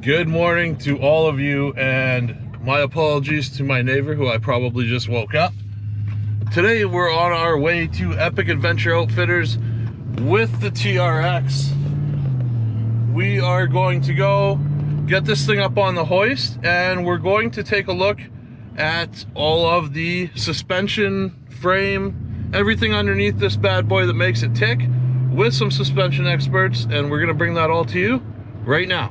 Good morning to all of you, and my apologies to my neighbor who I probably just woke up. Today we're on our way to Epic Adventure Outfitters with the TRX. We are going to go get this thing up on the hoist, and we're going to take a look at all of the suspension, frame, everything underneath this bad boy that makes it tick with some suspension experts, and we're going to bring that all to you right now.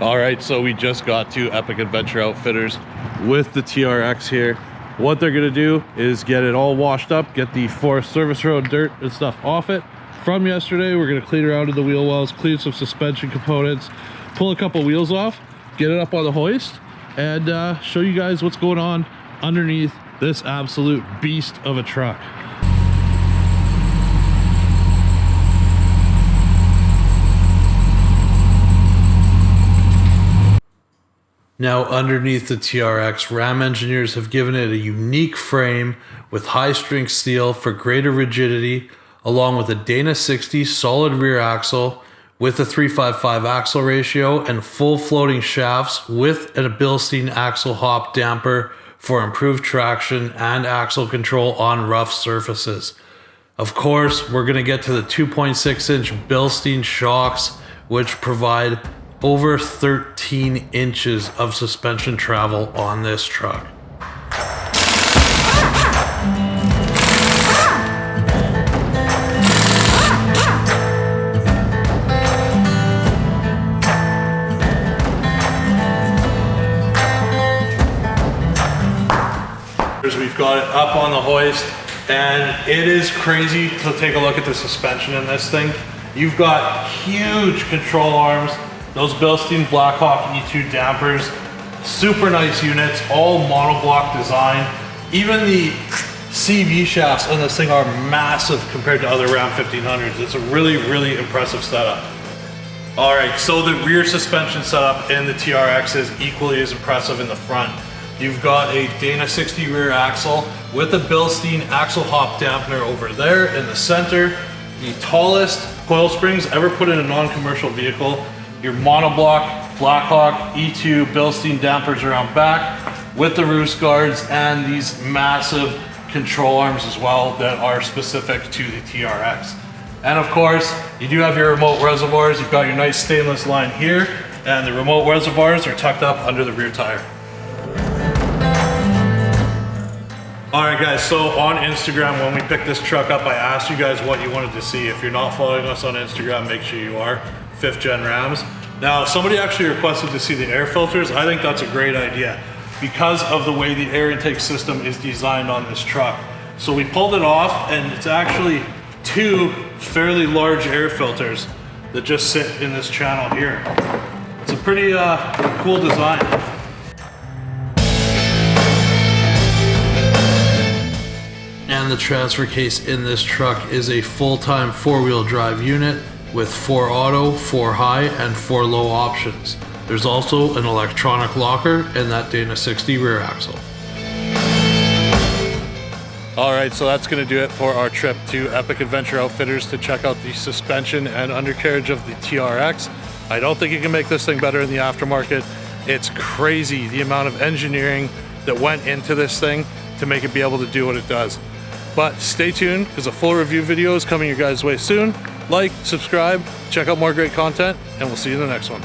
All right, so we just got to Epic Adventure Outfitters with the TRX here. What they're gonna do is get it all washed up, get the Forest Service Road dirt and stuff off it from yesterday. We're gonna clean around in the wheel wells, clean some suspension components, pull a couple wheels off, get it up on the hoist, and show you guys what's going on underneath this absolute beast of a truck. Now, underneath the TRX, Ram engineers have given it a unique frame with high-strength steel for greater rigidity, along with a Dana 60 solid rear axle with a 355 axle ratio and full floating shafts with a Bilstein axle hop damper for improved traction and axle control on rough surfaces. Of course, we're going to get to the 2.6-inch Bilstein Shocks, which provide over 13 inches of suspension travel on this truck. We've got it up on the hoist, and it is crazy to take a look at the suspension in this thing. You've got huge control arms, those Bilstein Blackhawk E2 dampers, super nice units, all monoblock design. Even the CV shafts on this thing are massive compared to other Ram 1500s. It's a really, really impressive setup. All right, so the rear suspension setup in the TRX is equally as impressive in the front. You've got a Dana 60 rear axle with a Bilstein axle hop dampener over there in the center. The tallest coil springs ever put in a non-commercial vehicle. Your monoblock Blackhawk E2 Bilstein dampers around back with the roost guards and these massive control arms as well that are specific to the TRX. And of course, you do have your remote reservoirs. You've got your nice stainless line here, and the remote reservoirs are tucked up under the rear tire. All right guys, so on Instagram, when we picked this truck up, I asked you guys what you wanted to see. If you're not following us on Instagram, make sure you are. 5th Gen Rams. Now, somebody actually requested to see the air filters. I think that's a great idea because of the way the air intake system is designed on this truck. So we pulled it off, and it's actually two fairly large air filters that just sit in this channel here. It's a pretty cool design. And the transfer case in this truck is a full-time 4-wheel drive unit with 4 auto, 4 high, and 4 low options. There's also an electronic locker in that Dana 60 rear axle. All right, so that's gonna do it for our trip to Epic Adventure Outfitters to check out the suspension and undercarriage of the TRX. I don't think you can make this thing better in the aftermarket. It's crazy the amount of engineering that went into this thing to make it be able to do what it does. But stay tuned, because a full review video is coming your guys' way soon. Like, subscribe, check out more great content, and we'll see you in the next one.